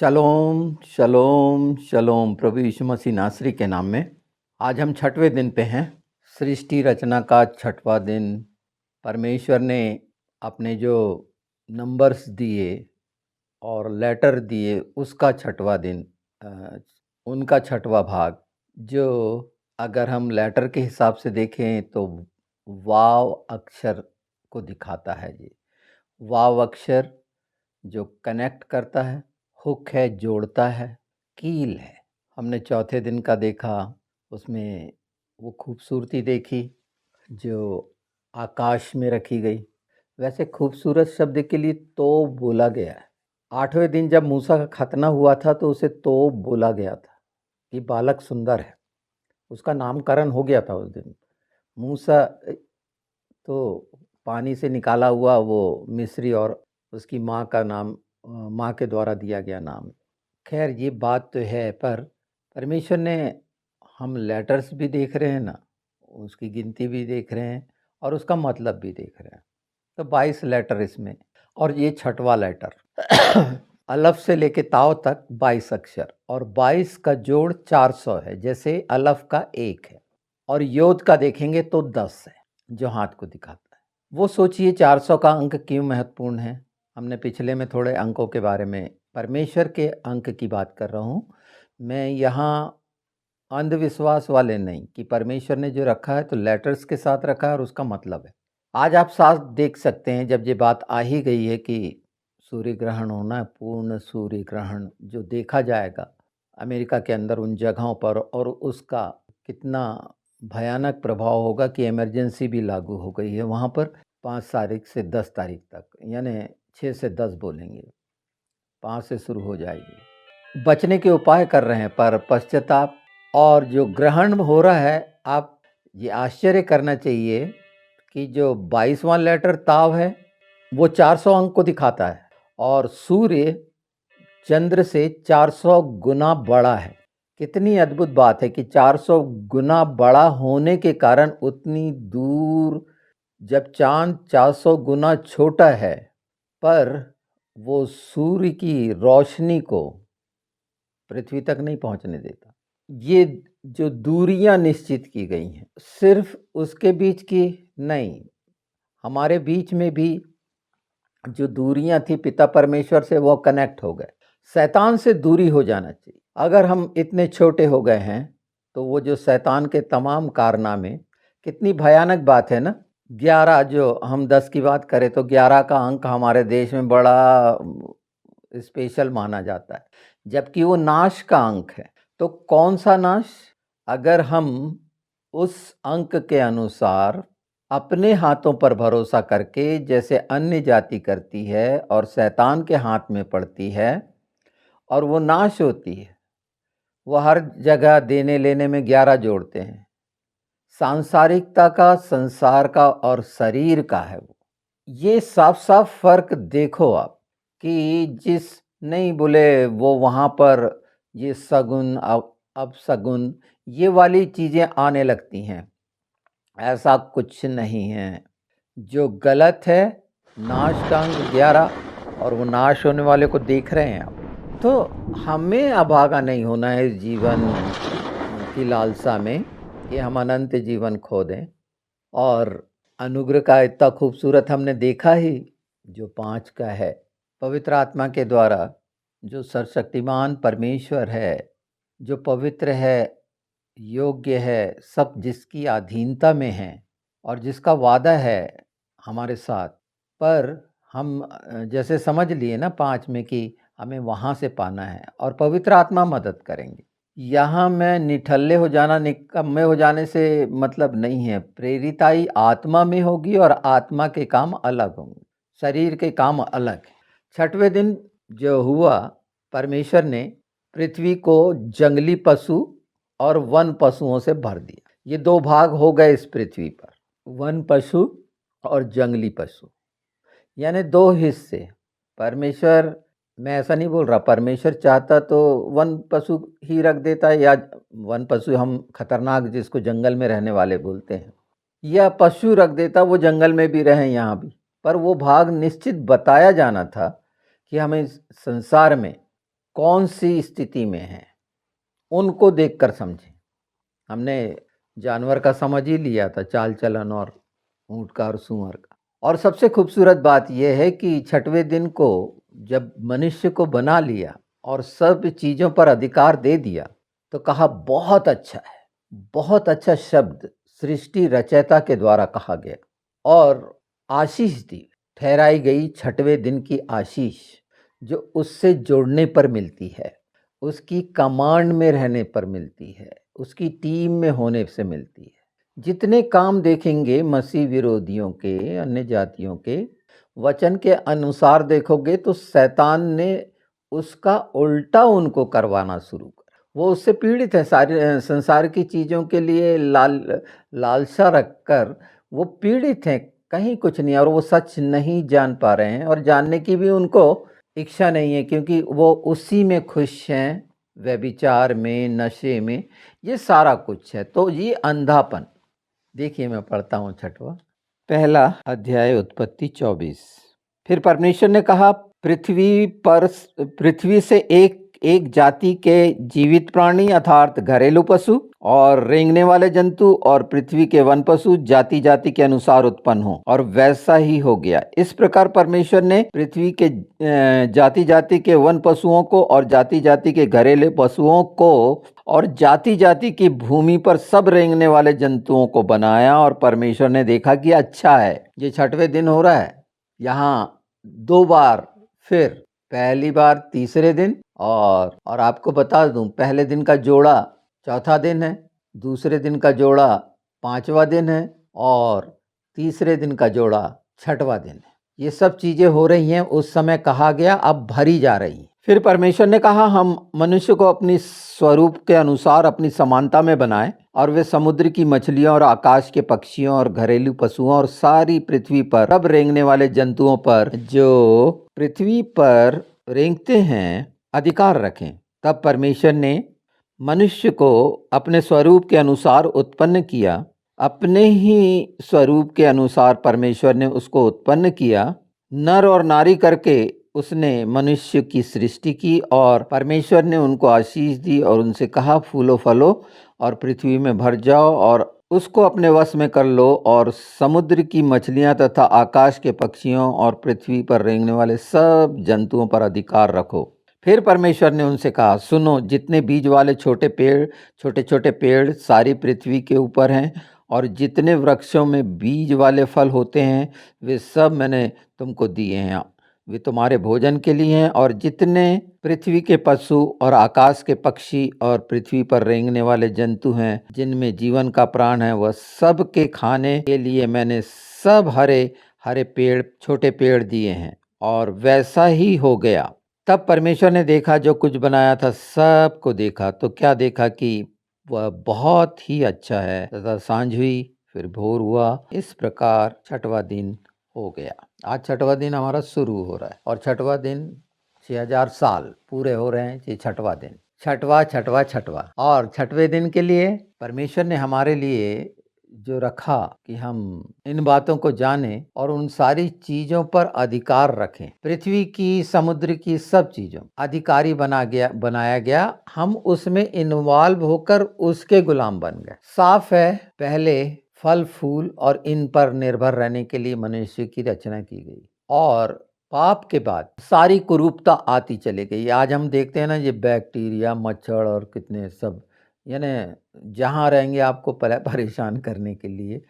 शलोम शलोम शलोम प्रभु यीशु मसीह नासरी के नाम में। आज हम छठवें दिन पे हैं। सृष्टि रचना का छठवां दिन। परमेश्वर ने अपने जो नंबर्स दिए और लेटर दिए उसका छठवां दिन, उनका छठवां भाग, जो अगर हम लेटर के हिसाब से देखें तो वाव अक्षर को दिखाता है। जी, वाव अक्षर जो कनेक्ट करता है, हुक है, जोड़ता है, कील है। हमने चौथे दिन का देखा, उसमें वो खूबसूरती देखी जो आकाश में रखी गई। वैसे खूबसूरत शब्द के लिए तोब बोला गया है। आठवें दिन जब मूसा का खतना हुआ था तो उसे तोब बोला गया था कि बालक सुंदर है। उसका नामकरण हो गया था उस दिन। मूसा तो पानी से निकाला हुआ वो मिस्री और उसकी माँ का नाम, माँ के द्वारा दिया गया नाम। खैर ये बात तो है, पर परमेश्वर ने, हम लेटर्स भी देख रहे हैं ना, उसकी गिनती भी देख रहे हैं और उसका मतलब भी देख रहे हैं। तो 22 लेटर इसमें, और ये छठवां लेटर। अलफ से लेके ताव तक 22 अक्षर और 22 का जोड़ 400 है। जैसे अलफ का 1 है और योद का देखेंगे तो 10 है जो हाथ को दिखाता है। वो सोचिए 400 का अंक क्यों महत्वपूर्ण है। हमने पिछले में थोड़े अंकों के बारे में, परमेश्वर के अंक की बात कर रहा हूँ मैं यहाँ, अंधविश्वास वाले नहीं, कि परमेश्वर ने जो रखा है तो लेटर्स के साथ रखा है और उसका मतलब है। आज आप साफ देख सकते हैं, जब ये बात आ ही गई है कि सूर्य ग्रहण होना है, पूर्ण सूर्य ग्रहण जो देखा जाएगा अमेरिका के अंदर उन जगहों पर, और उसका कितना भयानक प्रभाव होगा कि इमरजेंसी भी लागू हो गई है वहाँ पर 5 तारीख से 10 तारीख तक, यानी 6 से 10 बोलेंगे, 5 से शुरू हो जाएगी। बचने के उपाय कर रहे हैं पर पश्चाताप, और जो ग्रहण हो रहा है, आप ये आश्चर्य करना चाहिए कि जो 22वां लेटर ताव है वो 400 अंक को दिखाता है और सूर्य चंद्र से 400 गुना बड़ा है। कितनी अद्भुत बात है कि 400 गुना बड़ा होने के कारण उतनी दूर, जब चांद 400 गुना छोटा है पर वो सूर्य की रोशनी को पृथ्वी तक नहीं पहुंचने देता। ये जो दूरियां निश्चित की गई हैं, सिर्फ उसके बीच की नहीं, हमारे बीच में भी जो दूरियां थी पिता परमेश्वर से, वो कनेक्ट हो गए। शैतान से दूरी हो जाना चाहिए। अगर हम इतने छोटे हो गए हैं तो वो जो शैतान के तमाम कारनामे, कितनी भयानक बात है ना। 11, जो हम 10 की बात करें तो 11 का अंक हमारे देश में बड़ा स्पेशल माना जाता है, जबकि वो नाश का अंक है। तो कौन सा नाश? अगर हम उस अंक के अनुसार अपने हाथों पर भरोसा करके, जैसे अन्य जाति करती है और शैतान के हाथ में पड़ती है और वो नाश होती है, वो हर जगह देने लेने में 11 जोड़ते हैं। सांसारिकता का, संसार का और शरीर का है वो। ये साफ साफ फर्क देखो आप, कि जिस, नहीं बोले वो वहाँ पर ये सगुन अब सगुन ये वाली चीज़ें आने लगती हैं। ऐसा कुछ नहीं है। जो गलत है, नाश का अंक 11, और वो नाश होने वाले को देख रहे हैं आप। तो हमें अभागा नहीं होना है इस जीवन की लालसा में कि हम अनंत जीवन खो दें। और अनुग्रह का इतना खूबसूरत हमने देखा ही, जो 5 का है, पवित्र आत्मा के द्वारा, जो सर्वशक्तिमान परमेश्वर है, जो पवित्र है, योग्य है, सब जिसकी अधीनता में है और जिसका वादा है हमारे साथ। पर हम जैसे समझ लिए ना 5 में कि हमें वहाँ से पाना है और पवित्र आत्मा मदद करेंगे। यहाँ मैं निठल्ले हो जाना, निकम्मे हो जाने से मतलब नहीं है। प्रेरिताई आत्मा में होगी और आत्मा के काम अलग होंगे, शरीर के काम अलग है। छठवें दिन जो हुआ, परमेश्वर ने पृथ्वी को जंगली पशु और वन पशुओं से भर दिया। ये 2 भाग हो गए इस पृथ्वी पर, वन पशु और जंगली पशु, यानी 2 हिस्से। परमेश्वर, मैं ऐसा नहीं बोल रहा, परमेश्वर चाहता तो वन पशु ही रख देता है, या वन पशु हम खतरनाक जिसको जंगल में रहने वाले बोलते हैं, या पशु रख देता, वो जंगल में भी रहें यहाँ भी। पर वो भाग निश्चित बताया जाना था कि हमें इस संसार में कौन सी स्थिति में हैं, उनको देखकर समझें। हमने जानवर का समझ ही लिया था, चाल चलन और ऊँट का और सूअर का। और सबसे खूबसूरत बात यह है कि छठवें दिन को जब मनुष्य को बना लिया और सब चीज़ों पर अधिकार दे दिया, तो कहा बहुत अच्छा है। बहुत अच्छा शब्द सृष्टि रचयिता के द्वारा कहा गया और आशीष दी, ठहराई गई छठवें दिन की आशीष, जो उससे जुड़ने पर मिलती है, उसकी कमांड में रहने पर मिलती है, उसकी टीम में होने से मिलती है। जितने काम देखेंगे मसीह विरोधियों के, अन्य जातियों के, वचन के अनुसार देखोगे तो शैतान ने उसका उल्टा उनको करवाना शुरू कर। वो उससे पीड़ित है, सारे संसार की चीज़ों के लिए लालसा रखकर वो पीड़ित हैं, कहीं कुछ नहीं, और वो सच नहीं जान पा रहे हैं और जानने की भी उनको इच्छा नहीं है, क्योंकि वो उसी में खुश हैं, व्यभिचार में, नशे में, ये सारा कुछ है। तो ये अंधापन, देखिए मैं पढ़ता हूँ 6वां पहला अध्याय उत्पत्ति 24। फिर परमेश्वर ने कहा, पृथ्वी से एक एक जाति के जीवित प्राणी अर्थात घरेलू पशु और रेंगने वाले जंतु और पृथ्वी के वन पशु जाति जाति के अनुसार उत्पन्न हो, और वैसा ही हो गया। इस प्रकार परमेश्वर ने पृथ्वी के जाति जाति के वन पशुओं को और जाति जाति के घरेलू पशुओं को और जाति जाति की भूमि पर सब रेंगने वाले जंतुओं को बनाया, और परमेश्वर ने देखा कि अच्छा है। ये 6वें दिन हो रहा है, यहाँ 2 बार, फिर पहली बार तीसरे दिन, और आपको बता दूं, पहले दिन का जोड़ा 4था दिन है, दूसरे दिन का जोड़ा 5वां दिन है, और तीसरे दिन का जोड़ा 6वां दिन है। ये सब चीजें हो रही हैं, उस समय कहा गया, अब भरी जा रही। फिर परमेश्वर ने कहा, हम मनुष्य को अपनी स्वरूप के अनुसार अपनी समानता में बनाएं, और वे समुद्र की मछलियों और आकाश के पक्षियों और घरेलू पशुओं और सारी पृथ्वी पर सब रेंगने वाले जंतुओं पर जो पृथ्वी पर रेंगते हैं अधिकार रखें। तब परमेश्वर ने मनुष्य को अपने स्वरूप के अनुसार उत्पन्न किया, अपने ही स्वरूप के अनुसार परमेश्वर ने उसको उत्पन्न किया, नर और नारी करके उसने मनुष्य की सृष्टि की, और परमेश्वर ने उनको आशीष दी और उनसे कहा, फूलो फलो और पृथ्वी में भर जाओ और उसको अपने वश में कर लो, और समुद्र की मछलियां तथा आकाश के पक्षियों और पृथ्वी पर रेंगने वाले सब जंतुओं पर अधिकार रखो। फिर परमेश्वर ने उनसे कहा, सुनो, जितने बीज वाले छोटे छोटे पेड़ सारी पृथ्वी के ऊपर हैं, और जितने वृक्षों में बीज वाले फल होते हैं, वे सब मैंने तुमको दिए हैं, वे तुम्हारे भोजन के लिए हैं। और जितने पृथ्वी के पशु और आकाश के पक्षी और पृथ्वी पर रेंगने वाले जंतु हैं, जिनमें जीवन का प्राण है, वह सब के खाने के लिए मैंने सब हरे हरे पेड़, छोटे पेड़ दिए हैं। और वैसा ही हो गया। तब परमेश्वर ने देखा, जो कुछ बनाया था सबको देखा, तो क्या देखा कि वह बहुत ही अच्छा है। तथा सांझ हुई, फिर भोर हुआ। इस प्रकार 6वां दिन हो गया। आज 6वां दिन हमारा शुरू हो रहा है, और 6वां दिन 6000 साल पूरे हो रहे हैं। ये 6वां दिन, छठवां। और 6वें दिन के लिए परमेश्वर ने हमारे लिए जो रखा कि हम इन बातों को जानें और उन सारी चीजों पर अधिकार रखें। पृथ्वी की, समुद्र की, सब चीजों अधिकारी बनाया गया। हम उसमें इन्वॉल्व होकर उसके गुलाम बन गए। साफ है, पहले फल फूल और इन पर निर्भर रहने के लिए मनुष्य की रचना की गई, और पाप के बाद सारी कुरूपता आती चली गई। आज हम देखते हैं ना, ये बैक्टीरिया, मच्छर और कितने सब, यानी जहाँ रहेंगे आपको परेशान करने के लिए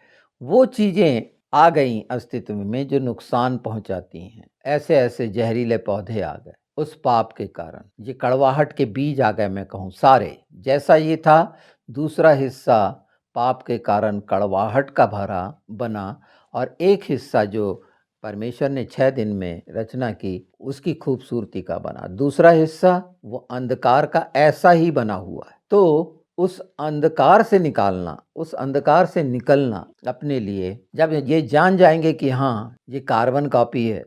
वो चीज़ें आ गई अस्तित्व में जो नुकसान पहुंचाती हैं। ऐसे ऐसे जहरीले पौधे आ गए उस पाप के कारण। ये कड़वाहट के बीज आ गए, मैं कहूँ सारे। जैसा ये था, दूसरा हिस्सा पाप के कारण कड़वाहट का भरा बना, और एक हिस्सा जो परमेश्वर ने 6 दिन में रचना की उसकी खूबसूरती का बना। दूसरा हिस्सा वो अंधकार का ऐसा ही बना हुआ है। तो उस अंधकार से निकालना, उस अंधकार से निकलना अपने लिए, जब ये जान जाएंगे कि हाँ, ये कार्बन कॉपी है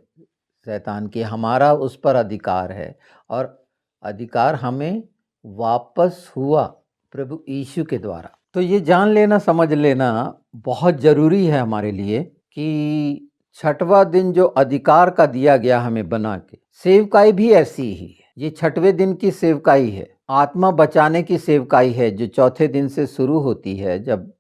शैतान की, हमारा उस पर अधिकार है, और अधिकार हमें वापस हुआ प्रभु यीशु के द्वारा। तो ये जान लेना, समझ लेना बहुत ज़रूरी है हमारे लिए कि 6वां दिन जो अधिकार का दिया गया हमें बना के, सेवकाई भी ऐसी ही है। ये छठवें दिन की सेवकाई है, आत्मा बचाने की सेवकाई है, जो चौथे दिन से शुरू होती है जब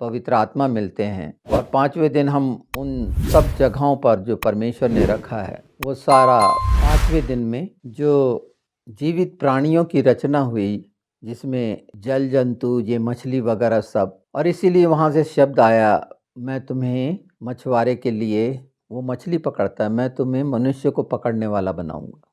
पवित्र आत्मा मिलते हैं। और पांचवें दिन हम उन सब जगहों पर जो परमेश्वर ने रखा है वो सारा पांचवें दिन में जो जीवित प्राणियों की रचना हुई, जिसमें जल जंतु, ये मछली वगैरह सब, और इसीलिए वहाँ से शब्द आया, मैं तुम्हें मछुआरे के लिए, वो मछली पकड़ता है, मैं तुम्हें मनुष्य को पकड़ने वाला बनाऊंगा।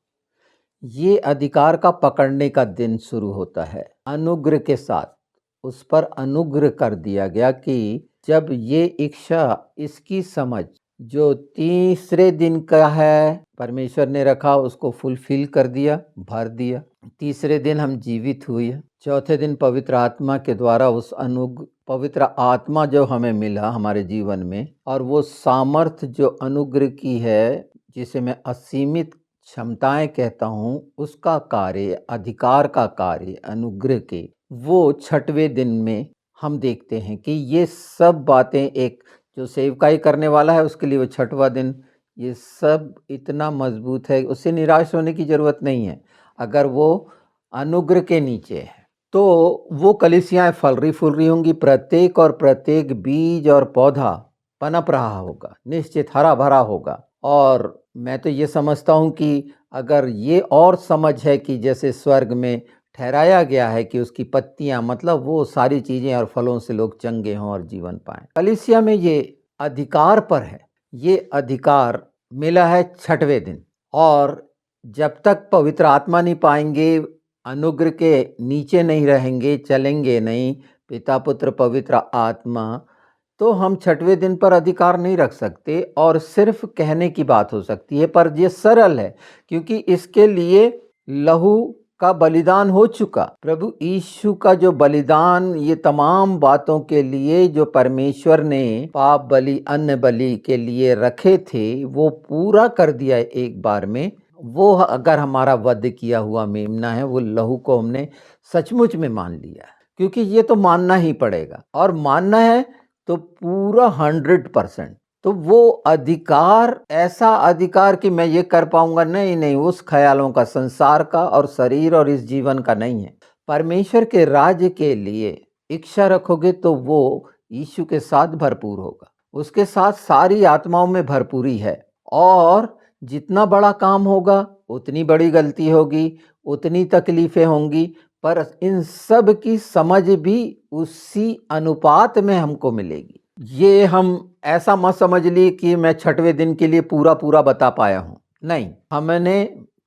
ये अधिकार का पकड़ने का दिन शुरू होता है अनुग्रह के साथ। उस पर अनुग्रह कर दिया गया कि जब ये इच्छा, इसकी समझ जो तीसरे दिन का है परमेश्वर ने रखा, उसको फुलफिल कर दिया, भर दिया। तीसरे दिन हम जीवित हुए, चौथे दिन पवित्र आत्मा के द्वारा उस पवित्र आत्मा जो हमें मिला हमारे जीवन में, और वो सामर्थ जो अनुग्रह की है, जिसे मैं असीमित क्षमताएं कहता हूँ, उसका कार्य, अधिकार का कार्य अनुग्रह के, वो छठवें दिन में हम देखते हैं कि ये सब बातें, एक जो सेवकाई करने वाला है उसके लिए वो छठवां दिन, ये सब इतना मजबूत है, उससे निराश होने की ज़रूरत नहीं है। अगर वो अनुग्रह के नीचे है तो वो कलीसियाएं फल रही फूल रही होंगी, प्रत्येक और प्रत्येक बीज और पौधा पनप रहा होगा, निश्चित हरा भरा होगा। और मैं तो ये समझता हूँ कि अगर ये और समझ है कि जैसे स्वर्ग में ठहराया गया है कि उसकी पत्तियां, मतलब वो सारी चीज़ें और फलों से लोग चंगे हों और जीवन पाएं, कलीसिया में ये अधिकार पर है। ये अधिकार मिला है छठवें दिन, और जब तक पवित्र आत्मा नहीं पाएंगे, अनुग्रह के नीचे नहीं रहेंगे, चलेंगे नहीं, पिता पुत्र पवित्र आत्मा, तो हम छठवें दिन पर अधिकार नहीं रख सकते। और सिर्फ कहने की बात हो सकती है, पर ये सरल है क्योंकि इसके लिए लहू का बलिदान हो चुका। प्रभु यीशु का जो बलिदान, ये तमाम बातों के लिए जो परमेश्वर ने पाप बलि, अन्न बलि के लिए रखे थे, वो पूरा कर दिया एक बार में। वो अगर हमारा वध किया हुआ मेमना है, वो लहू को हमने सचमुच में मान लिया, क्योंकि ये तो मानना ही पड़ेगा, और मानना है तो पूरा 100%। तो वो अधिकार, ऐसा अधिकार कि मैं ये कर पाऊंगा, नहीं नहीं, उस ख्यालों का, संसार का और शरीर और इस जीवन का नहीं है। परमेश्वर के राज्य के लिए इच्छा रखोगे तो वो यीशु के साथ भरपूर होगा, उसके साथ सारी आत्माओं में भरपूरी है। और जितना बड़ा काम होगा उतनी बड़ी गलती होगी, उतनी तकलीफें होंगी, पर इन सब की समझ भी उसी अनुपात में हमको मिलेगी। ये हम ऐसा मत समझ ली कि मैं छठवें दिन के लिए पूरा पूरा बता पाया हूँ, नहीं, हमने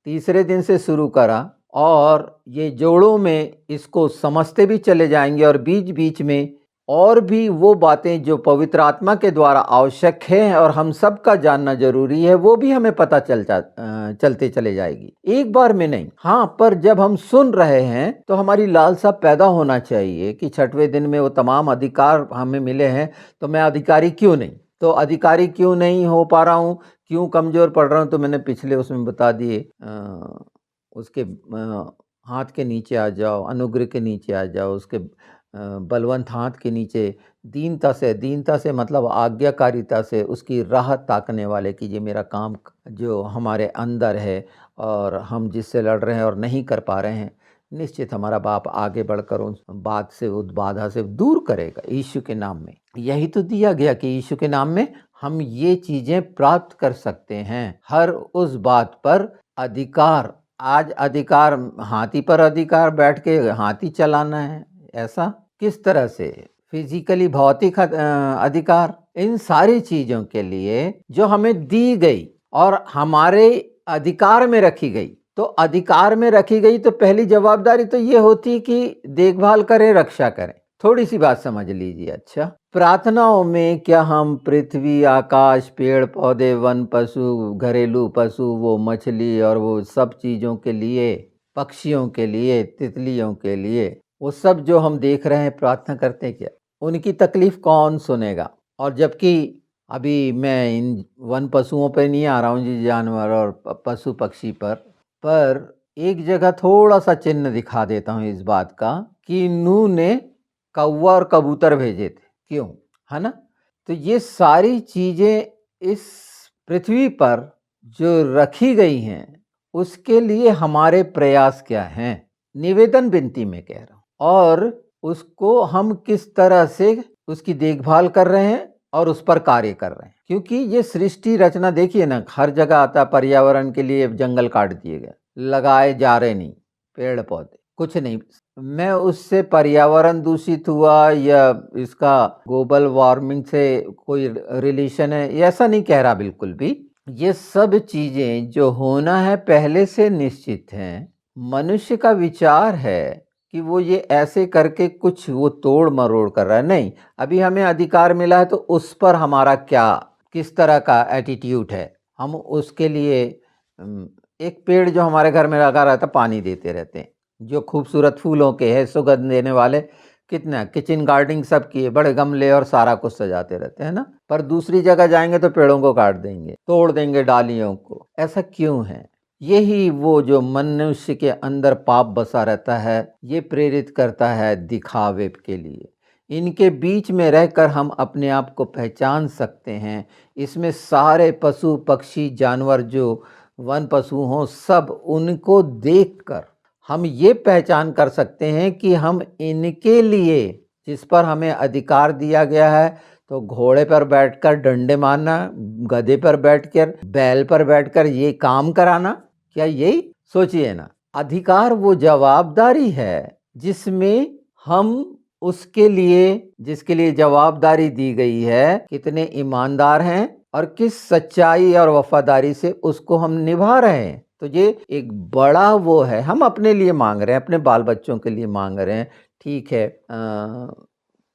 तीसरे दिन से शुरू करा, और ये जोड़ों में इसको समझते भी चले जाएंगे, और बीच बीच में और भी वो बातें जो पवित्र आत्मा के द्वारा आवश्यक है और हम सब का जानना जरूरी है, वो भी हमें पता चलते चले जाएगी, एक बार में नहीं। हाँ, पर जब हम सुन रहे हैं तो हमारी लालसा पैदा होना चाहिए कि छठवें दिन में वो तमाम अधिकार हमें मिले हैं, तो मैं अधिकारी क्यों नहीं, तो अधिकारी क्यों नहीं हो पा रहा हूँ, क्यों कमजोर पड़ रहा हूँ, तो मैंने पिछले उसमें बता दिए। उसके हाथ के नीचे आ जाओ, अनुग्रह के नीचे आ जाओ, उसके बलवंत हाथ के नीचे दीनता से, दीनता से मतलब आज्ञाकारिता से, उसकी राह ताकने वाले कि ये मेरा काम जो हमारे अंदर है और हम जिससे लड़ रहे हैं और नहीं कर पा रहे हैं, निश्चित हमारा बाप आगे बढ़कर उस बात से, उस बाधा से दूर करेगा यीशु के नाम में। यही तो दिया गया कि यीशु के नाम में हम ये चीजें प्राप्त कर सकते हैं। हर उस बात पर अधिकार, आज अधिकार, हाथी पर अधिकार, बैठ के हाथी चलाना है, ऐसा किस तरह से, फिजिकली भौतिक अधिकार, इन सारी चीजों के लिए जो हमें दी गई और हमारे अधिकार में रखी गई, तो अधिकार में रखी गई तो पहली जवाबदारी तो ये होती कि देखभाल करें, रक्षा करें। थोड़ी सी बात समझ लीजिए। अच्छा, प्रार्थनाओं में क्या हम पृथ्वी, आकाश, पेड़ पौधे, वन पशु, घरेलू पशु, वो मछली और वो सब चीजों के लिए, पक्षियों के लिए, तितलियों के लिए, वो सब जो हम देख रहे हैं, प्रार्थना करते हैं क्या? उनकी तकलीफ कौन सुनेगा? और जबकि अभी मैं इन वन पशुओं पे नहीं आ रहा हूँ जी, जानवर और पशु पक्षी पर एक जगह थोड़ा सा चिन्ह दिखा देता हूँ इस बात का कि नूह ने कौवा और कबूतर भेजे थे, क्यों, है ना? तो ये सारी चीजें इस पृथ्वी पर जो रखी गई हैं, उसके लिए हमारे प्रयास क्या हैं, निवेदन विनती में कह रहा हूँ, और उसको हम किस तरह से उसकी देखभाल कर रहे हैं और उस पर कार्य कर रहे हैं। क्योंकि ये सृष्टि रचना देखिए ना, हर जगह आता है, पर्यावरण के लिए जंगल काट दिए गए, लगाए जा रहे नहीं पेड़ पौधे, कुछ नहीं। मैं उससे पर्यावरण दूषित हुआ या इसका ग्लोबल वार्मिंग से कोई रिलेशन है, ऐसा नहीं कह रहा बिल्कुल भी। ये सब चीजें जो होना है पहले से निश्चित हैं। मनुष्य का विचार है कि वो ये ऐसे करके कुछ वो तोड़ मरोड़ कर रहा है। नहीं, अभी हमें अधिकार मिला है तो उस पर हमारा क्या, किस तरह का एटीट्यूड है। हम उसके लिए एक पेड़ जो हमारे घर में लगा रहता, पानी देते रहते हैं, जो खूबसूरत फूलों के है, सुगंध देने वाले, कितना किचन गार्डनिंग सब किए, बड़े गमले और सारा कुछ सजाते रहते हैं ना। पर दूसरी जगह जाएंगे तो पेड़ों को काट देंगे, तोड़ देंगे डालियों को। ऐसा क्यों है? यही वो जो मनुष्य के अंदर पाप बसा रहता है, ये प्रेरित करता है दिखावे के लिए। इनके बीच में रहकर हम अपने आप को पहचान सकते हैं। इसमें सारे पशु पक्षी जानवर जो वन पशु हों, सब उनको देखकर हम ये पहचान कर सकते हैं कि हम इनके लिए, जिस पर हमें अधिकार दिया गया है, तो घोड़े पर बैठकर डंडे मारना, गधे पर बैठकर, बैल पर बैठकर ये काम कराना, क्या यही सोचिए ना। अधिकार वो जवाबदारी है जिसमें हम उसके लिए, जिसके लिए जवाबदारी दी गई है, कितने ईमानदार हैं और किस सच्चाई और वफादारी से उसको हम निभा रहे हैं। तो ये एक बड़ा वो है, हम अपने लिए मांग रहे हैं, अपने बाल बच्चों के लिए मांग रहे हैं, ठीक है,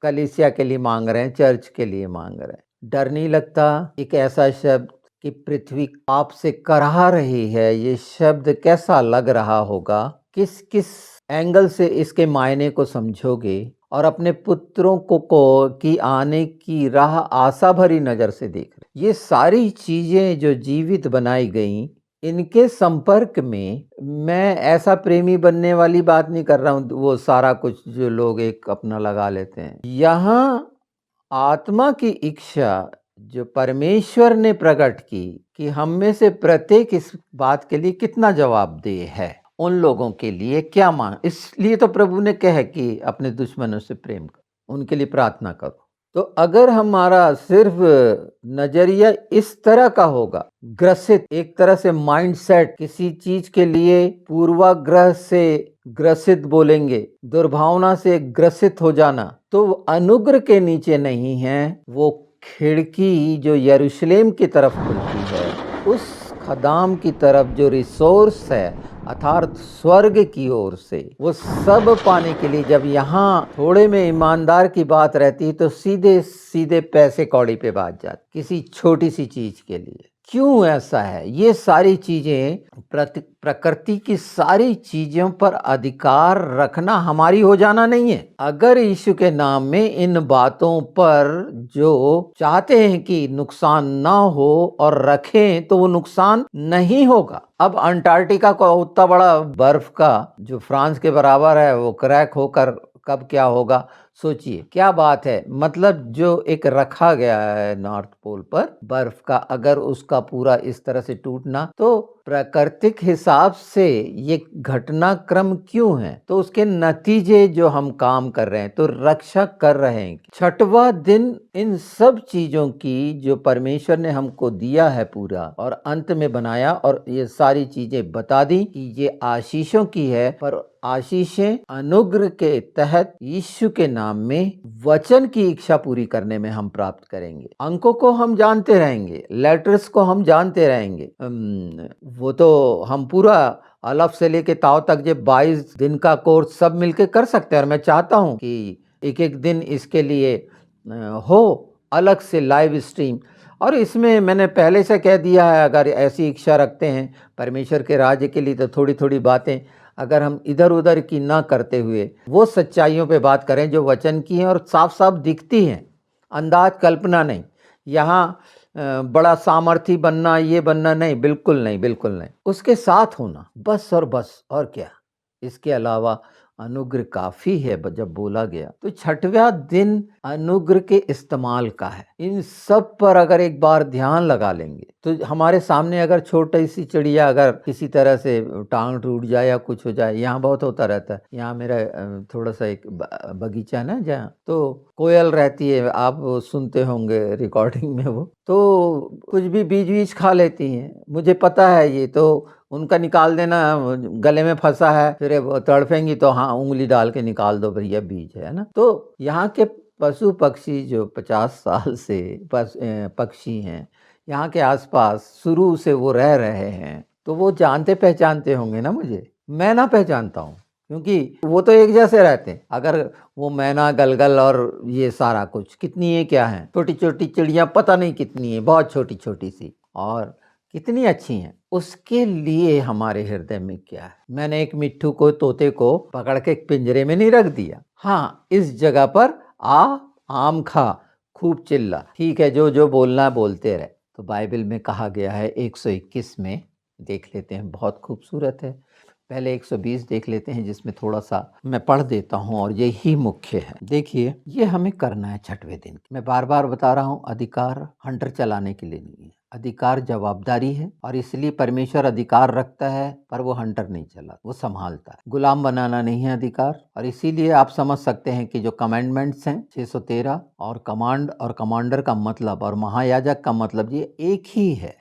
कलीसिया के लिए मांग रहे हैं, चर्च के लिए मांग रहे हैं। डर नहीं लगता एक ऐसा शब्द कि पृथ्वी पाप से कराह रही है, ये शब्द कैसा लग रहा होगा? किस किस एंगल से इसके मायने को समझोगे और अपने पुत्रों को की आने की राह आशा भरी नजर से देख रहे। ये सारी चीजें जो जीवित बनाई गई, इनके संपर्क में मैं ऐसा प्रेमी बनने वाली बात नहीं कर रहा हूँ, वो सारा कुछ जो लोग एक अपना लगा लेते हैं। यहाँ आत्मा की इच्छा जो परमेश्वर ने प्रकट की कि हम में से प्रत्येक इस बात के लिए कितना जवाबदेह है, उन लोगों के लिए क्या मांग। इसलिए तो प्रभु ने कहा कि अपने दुश्मनों से प्रेम करो, उनके लिए प्रार्थना करो। तो अगर हमारा सिर्फ नजरिया इस तरह का होगा, ग्रसित, एक तरह से माइंडसेट, किसी चीज के लिए पूर्वाग्रह से ग्रसित बोलेंगे, दुर्भावना से ग्रसित हो जाना, तो अनुग्रह के नीचे नहीं है वो खिड़की जो यरूशलेम की तरफ खुलती है, उस खदाम की तरफ जो रिसोर्स है अर्थात स्वर्ग की ओर से, वो सब पाने के लिए जब यहाँ थोड़े में ईमानदार की बात रहती है तो सीधे सीधे पैसे कौड़ी पे बात जाती, किसी छोटी सी चीज के लिए। क्यों ऐसा है? ये सारी चीजें, प्रकृति की सारी चीजों पर अधिकार रखना हमारी हो जाना नहीं है। अगर यीशु के नाम में इन बातों पर जो चाहते हैं कि नुकसान ना हो और रखें, तो वो नुकसान नहीं होगा। अब अंटार्कटिका का उतना बड़ा बर्फ का जो फ्रांस के बराबर है, वो क्रैक होकर कब क्या होगा सोचिए, क्या बात है। मतलब जो एक रखा गया है नॉर्थ पोल पर बर्फ का, अगर उसका पूरा इस तरह से टूटना, तो प्राकृतिक हिसाब से ये घटनाक्रम क्यों है? तो उसके नतीजे जो हम काम कर रहे हैं, तो रक्षा कर रहे हैं। छठवां दिन इन सब चीजों की जो परमेश्वर ने हमको दिया है पूरा, और अंत में बनाया और ये सारी चीजें बता दी कि ये आशीषों की है, पर आशीषें अनुग्रह के तहत यीशु के नाम में वचन की इच्छा पूरी करने में हम प्राप्त करेंगे। अंकों को हम जानते रहेंगे, लेटर्स को हम जानते रहेंगे, वो तो हम पूरा अलफ से लेके ताव तक जो 22 दिन का कोर्स सब मिलके कर सकते हैं। और मैं चाहता हूँ कि एक एक दिन इसके लिए हो अलग से लाइव स्ट्रीम। और इसमें मैंने पहले से कह दिया है, अगर ऐसी इच्छा रखते हैं परमेश्वर के राज्य के लिए, तो थोड़ी थोड़ी बातें अगर हम इधर उधर की ना करते हुए वो सच्चाइयों पे बात करें जो वचन की हैं और साफ साफ दिखती हैं, अंदाज कल्पना नहीं। यहाँ बड़ा सामर्थी बनना, ये बनना नहीं, बिल्कुल नहीं, बिल्कुल नहीं। उसके साथ होना बस और बस, और क्या। इसके अलावा अनुग्रह काफी है जब बोला गया, तो छठवां दिन अनुग्रह के इस्तेमाल का है। इन सब पर अगर एक बार ध्यान लगा लेंगे तो हमारे सामने अगर छोटी सी चिड़िया अगर किसी तरह से टांग टूट जाए या कुछ हो जाए, यहाँ बहुत होता रहता है, यहाँ मेरा थोड़ा सा एक बगीचा है ना जहाँ, तो कोयल रहती है, आप सुनते होंगे रिकॉर्डिंग में, वो तो कुछ भी बीज बीज खा लेती हैं, मुझे पता है ये, तो उनका निकाल देना, गले में फंसा है फिर वो तड़फेंगी तो हाँ उंगली डाल के निकाल दो भैया बीज है ना। तो यहाँ के पशु पक्षी जो 50 साल से पक्षी हैं यहाँ के आसपास, शुरू से वो रह रहे हैं, तो वो जानते पहचानते होंगे ना मुझे, मैं ना पहचानता हूँ क्योंकि वो तो एक जैसे रहते हैं। अगर वो मैना गलगल और ये सारा कुछ कितनी है क्या है, छोटी छोटी चिड़िया पता नहीं कितनी है, बहुत छोटी छोटी सी और कितनी अच्छी हैं, उसके लिए हमारे हृदय में क्या है। मैंने एक मिट्ठू को, तोते को पकड़ के एक पिंजरे में नहीं रख दिया, हाँ इस जगह पर आम खा, खूब चिल्ला, ठीक है, जो जो बोलना है बोलते रहे। तो बाइबल में कहा गया है 121 में, देख लेते हैं, बहुत खूबसूरत है। पहले 120 देख लेते हैं जिसमें थोड़ा सा मैं पढ़ देता हूं और यही मुख्य है। देखिए ये हमें करना है छठवें दिन। मैं बार बार बता रहा हूं, अधिकार हंटर चलाने के लिए नहीं है, अधिकार जवाबदारी है, और इसलिए परमेश्वर अधिकार रखता है पर वो हंटर नहीं चला, वो संभालता है। गुलाम बनाना नहीं है अधिकार, और इसीलिए आप समझ सकते हैं कि जो कमांडमेंट्स हैं 613 और कमांड और कमांडर का मतलब और महायाजक का मतलब ये एक ही है।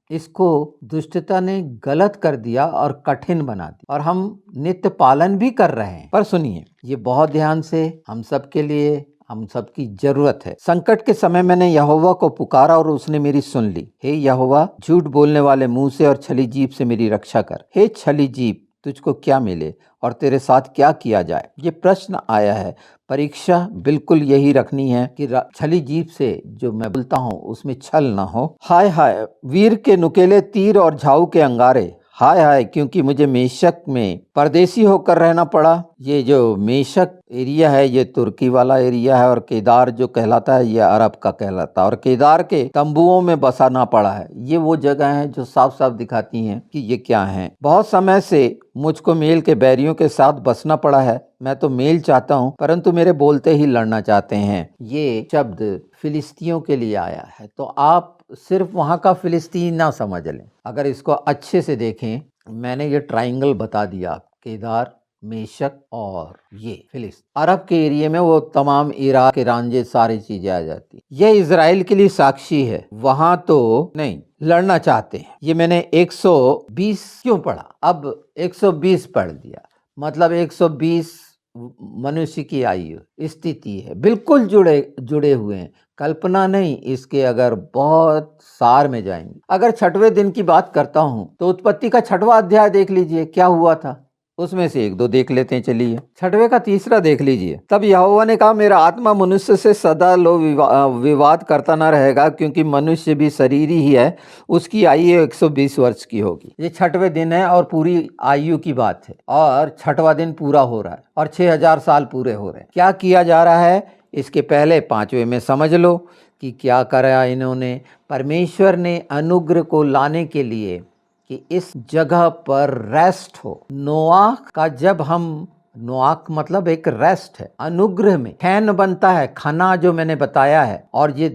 इसको दुष्टता ने गलत कर दिया और कठिन बना दिया, और हम नित्य पालन भी कर रहे हैं। पर सुनिए, ये बहुत ध्यान से हम सब के लिए, हम सबकी जरूरत है। संकट के समय मैंने यहोवा को पुकारा और उसने मेरी सुन ली। हे यहोवा, झूठ बोलने वाले मुंह से और छली जीभ से मेरी रक्षा कर। हे छली जीभ, तुझको क्या मिले और तेरे साथ क्या किया जाए। ये प्रश्न आया है। परीक्षा बिल्कुल यही रखनी है कि छली जीभ से जो मैं बोलता हूँ उसमें छल ना हो। हाय हाय, वीर के नुकेले तीर और झाऊ के अंगारे, हाय हाय, क्योंकि मुझे मेशक में परदेसी होकर रहना पड़ा। ये जो मेशक एरिया है ये तुर्की वाला एरिया है, और केदार जो कहलाता है ये अरब का कहलाता है, और केदार के तंबुओं में बसाना पड़ा है। ये वो जगह है जो साफ साफ दिखाती हैं कि ये क्या है। बहुत समय से मुझको मेल के बैरियों के साथ बसना पड़ा है। मैं तो मेल चाहता हूँ परंतु मेरे बोलते ही लड़ना चाहते हैं। ये शब्द फिलिस्तियों के लिए आया है, तो आप सिर्फ वहां का फिलिस्तीन ना समझ लें। अगर इसको अच्छे से देखें, मैंने ये ट्राइंगल बता दिया, केदार, मेशक और ये फिलिस्तीन। अरब के एरिया में वो तमाम इराक, ईरान, ये सारी चीजें आ जाती। ये इजराइल के लिए साक्षी है, वहां तो नहीं लड़ना चाहते हैं। ये मैंने 120 क्यों पढ़ा, अब 120 पढ़ दिया, मतलब 120 मनुष्य की आयु स्थिति है, बिल्कुल जुड़े हुए हैं, कल्पना नहीं। इसके अगर बहुत सार में जाएंगे, अगर छठवें दिन की बात करता हूं तो उत्पत्ति का 6वां अध्याय देख लीजिए, क्या हुआ था, उसमें से एक दो देख लेते हैं। चलिए 6वें का 3 देख लीजिए। तब यहोवा ने कहा, मेरा आत्मा मनुष्य से सदा लो विवाद करता ना रहेगा, क्योंकि मनुष्य भी शरीर ही है, उसकी आयु 120 वर्ष की होगी। ये 6वें दिन है और पूरी आयु की बात है, और 6वां दिन पूरा हो रहा है और 6000 साल पूरे हो रहे हैं। क्या किया जा रहा है, इसके पहले 5वें में समझ लो कि क्या करा इन्होंने। परमेश्वर ने अनुग्रह को लाने के लिए कि इस जगह पर रेस्ट हो। नोआख का जब हम, नोआख मतलब एक रेस्ट है, अनुग्रह में खैन बनता है, खाना जो मैंने बताया है, और ये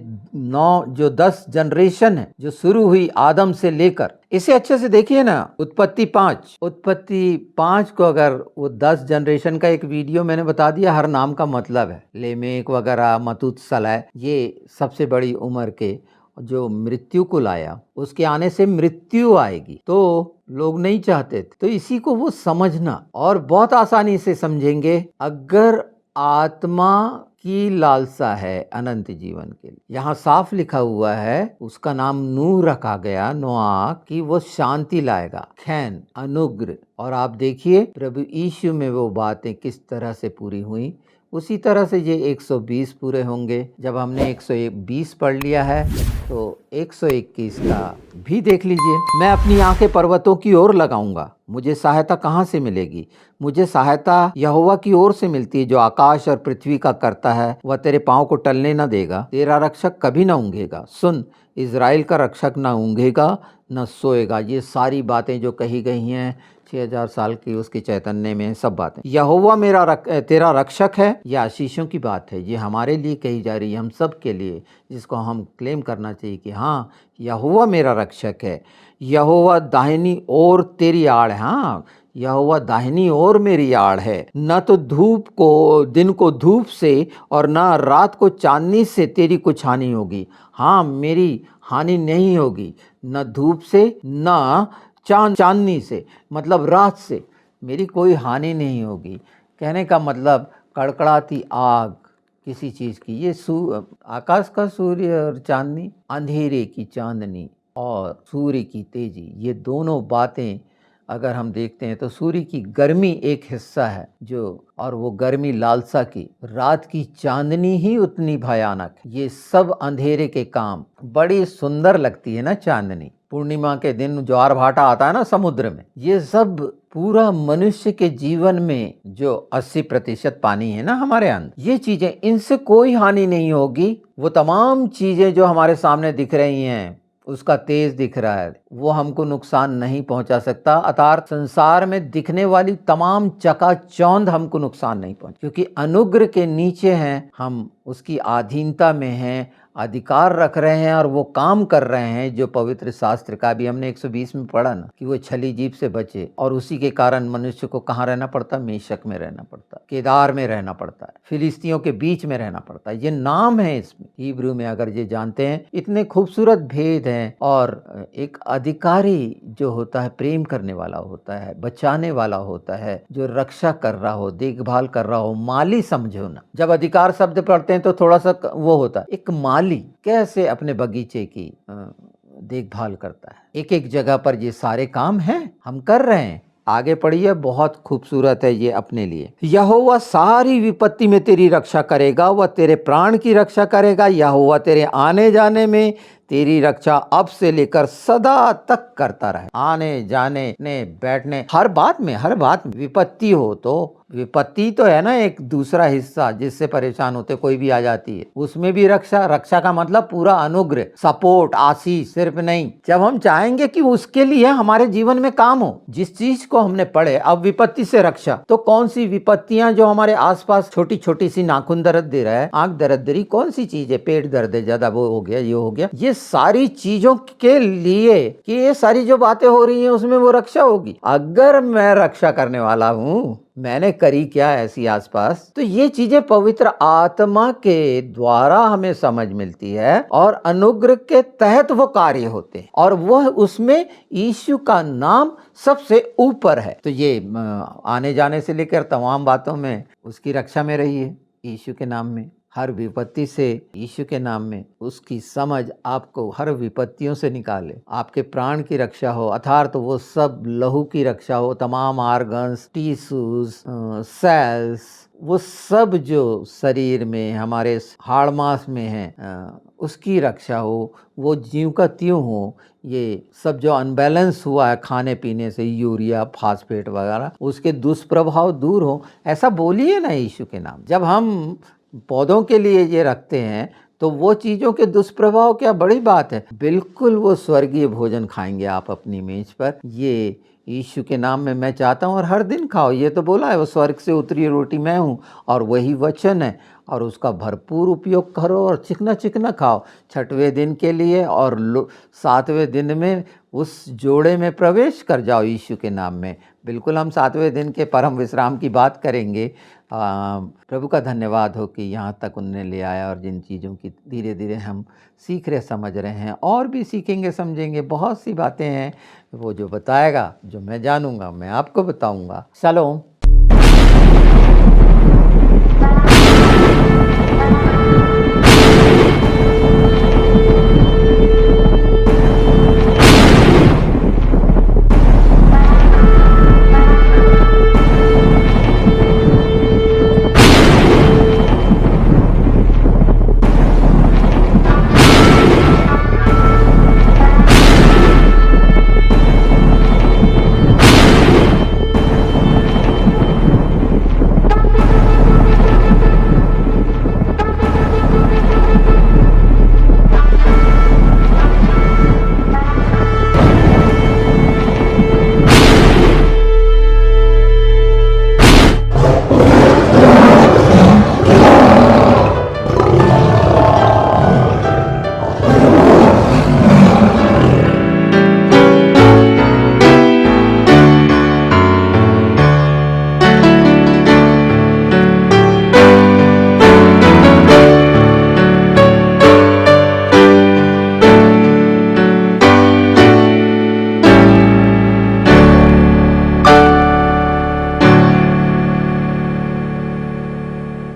10 जनरेशन है जो शुरू हुई आदम से लेकर, इसे अच्छे से देखिए ना। उत्पत्ति 5 को अगर वो 10 जनरेशन का एक वीडियो मैंने बता दिया, हर नाम का मतलब है, लेमेक वगैरह, मतूतसलै, ये सबसे बड़ी उम्र के जो मृत्यु को लाया, उसके आने से मृत्यु आएगी, तो लोग नहीं चाहते थे। तो इसी को वो समझना, और बहुत आसानी से समझेंगे। अगर आत्मा की लालसा है अनंत जीवन के लिए, यहाँ साफ लिखा हुआ है, उसका नाम नूह रखा गया, नोआह, कि वो शांति लाएगा, खैन, अनुग्रह। और आप देखिए प्रभु यीशु में वो बातें किस तरह से पूरी हुई, उसी तरह से ये 120 पूरे होंगे। जब हमने 120 पढ़ लिया है तो 121 का भी देख लीजिए। मैं अपनी आंखें पर्वतों की ओर लगाऊंगा, मुझे सहायता कहाँ से मिलेगी। मुझे सहायता यहोवा की ओर से मिलती है, जो आकाश और पृथ्वी का करता है। वह तेरे पाँव को टलने न देगा, तेरा रक्षक कभी न ऊँघेगा। सुन, इज़राइल का रक्षक न ऊँघेगा, न सोएगा। ये सारी बातें जो कही गई हैं 6000 साल की उसके चैतन्य में सब बातें। यहोवा तेरा रक्षक है, यह आशीषों की बात है। ये हमारे लिए कही जा रही है, हम सब के लिए, जिसको हम क्लेम करना चाहिए कि हाँ यहोवा मेरा रक्षक है। यहोवा दाहिनी ओर तेरी आड़ है। हाँ, यहोवा दाहिनी ओर मेरी आड़ है। न तो दिन को धूप से और न रात को चांदनी से तेरी कुछ हानि होगी। हाँ, मेरी हानि नहीं होगी, न धूप से न चांदनी से, मतलब रात से मेरी कोई हानि नहीं होगी। कहने का मतलब कड़कड़ाती आग किसी चीज़ की, ये आकाश का सूर्य और चांदनी, अंधेरे की चांदनी और सूर्य की तेजी, ये दोनों बातें अगर हम देखते हैं तो सूर्य की गर्मी एक हिस्सा है जो, और वो गर्मी लालसा की, रात की चांदनी ही उतनी भयानक। ये सब अंधेरे के काम, बड़ी सुंदर लगती है ना चांदनी। पूर्णिमा के दिन ज्वार भाटा आता है ना समुद्र में, ये सब पूरा मनुष्य के जीवन में जो 80% पानी है ना हमारे अंदर, ये चीजें, इनसे कोई हानि नहीं होगी। वो तमाम चीजें जो हमारे सामने दिख रही हैं, उसका तेज दिख रहा है, वो हमको नुकसान नहीं पहुंचा सकता। अर्थात संसार में दिखने वाली तमाम चकाचौंध हमको नुकसान नहीं पहुंचा, क्योंकि अनुग्रह के नीचे हैं हम, उसकी अधीनता में हैं, अधिकार रख रहे हैं और वो काम कर रहे हैं जो पवित्र शास्त्र का भी हमने 120 में पढ़ा ना, कि वो छली जीभ से बचे। और उसी के कारण मनुष्य को कहाँ रहना पड़ता? मेशक में रहना पड़ता, केदार में रहना पड़ता है, फिलिस्तियों के बीच में रहना पड़ता है। ये नाम है इसमें, हिब्रू में अगर ये जानते हैं, इतने खूबसूरत भेद हैं। और एक अधिकारी जो होता है, प्रेम करने वाला होता है, बचाने वाला होता है, जो रक्षा कर रहा हो, देखभाल कर रहा हो, माली समझो ना। जब अधिकार शब्द पढ़ते हैं तो थोड़ा सा वो होता है, एक माली कैसे अपने बगीचे की देखभाल करता है। एक एक जगह पर ये सारे काम हैं, हम कर रहे हैं। आगे पढ़िए, बहुत खूबसूरत है ये अपने लिए। यहोवा सारी विपत्ति में तेरी रक्षा करेगा, वह तेरे प्राण की रक्षा करेगा। यहोवा तेरे आने जाने में तेरी रक्षा अब से लेकर सदा तक करता रहे। आने जाने ने बैठने, हर बात में विपत्ति हो तो, विपत्ति तो है ना एक दूसरा हिस्सा जिससे परेशान होते, कोई भी आ जाती है, उसमें भी रक्षा का मतलब पूरा अनुग्रह, सपोर्ट, आशीष सिर्फ नहीं। जब हम चाहेंगे कि उसके लिए हमारे जीवन में काम हो, जिस चीज को हमने पढ़े, अब विपत्ति से रक्षा, तो कौन सी विपत्तियां जो हमारे आसपास छोटी छोटी सी नाखून दर्द दे रहा है, आंख दर्द दे रही, कौन सी चीज है, पेट दर्द है ज्यादा, वो हो गया, ये हो गया, ये सारी चीजों के लिए कि ये सारी जो बातें हो रही हैं उसमें वो रक्षा होगी। अगर मैं रक्षा करने वाला हूं, मैंने करी क्या ऐसी आसपास, तो ये चीजें पवित्र आत्मा के द्वारा हमें समझ मिलती है और अनुग्रह के तहत वो कार्य होते हैं, और वह उसमें यीशु का नाम सबसे ऊपर है। तो ये आने जाने से लेकर तमाम बातों में उसकी रक्षा में रही है, यीशु के नाम में। हर विपत्ति से यीशु के नाम में उसकी समझ आपको हर विपत्तियों से निकाले, आपके प्राण की रक्षा हो, अर्थात तो वो सब लहू की रक्षा हो, तमाम आर्गन्स, टिश्यूज, सेल्स, वो सब जो शरीर में हमारे हाड़ मांस में है, उसकी रक्षा हो, वो ज्यों का त्यों हो। ये सब जो अनबैलेंस हुआ है खाने पीने से, यूरिया, फास्फेट वगैरह, उसके दुष्प्रभाव दूर हो, ऐसा बोलिए ना यीशु के नाम। जब हम पौधों के लिए ये रखते हैं तो वो चीज़ों के दुष्प्रभाव क्या बड़ी बात है, बिल्कुल वो स्वर्गीय भोजन खाएंगे आप अपनी मेज पर। ये यीशु के नाम में मैं चाहता हूँ, और हर दिन खाओ, ये तो बोला है, वो स्वर्ग से उतरी रोटी मैं हूँ, और वही वचन है, और उसका भरपूर उपयोग करो और चिकना चिकना खाओ 6वें दिन के लिए, और 7वें दिन में उस जोड़े में प्रवेश कर जाओ यीशु के नाम में। बिल्कुल हम 7वें दिन के परम विश्राम की बात करेंगे। प्रभु का धन्यवाद हो कि यहाँ तक उनने ले आया, और जिन चीज़ों की धीरे धीरे हम सीख रहे, समझ रहे हैं, और भी सीखेंगे, समझेंगे। बहुत सी बातें हैं वो जो बताएगा, जो मैं जानूंगा मैं आपको बताऊंगा। शलोम।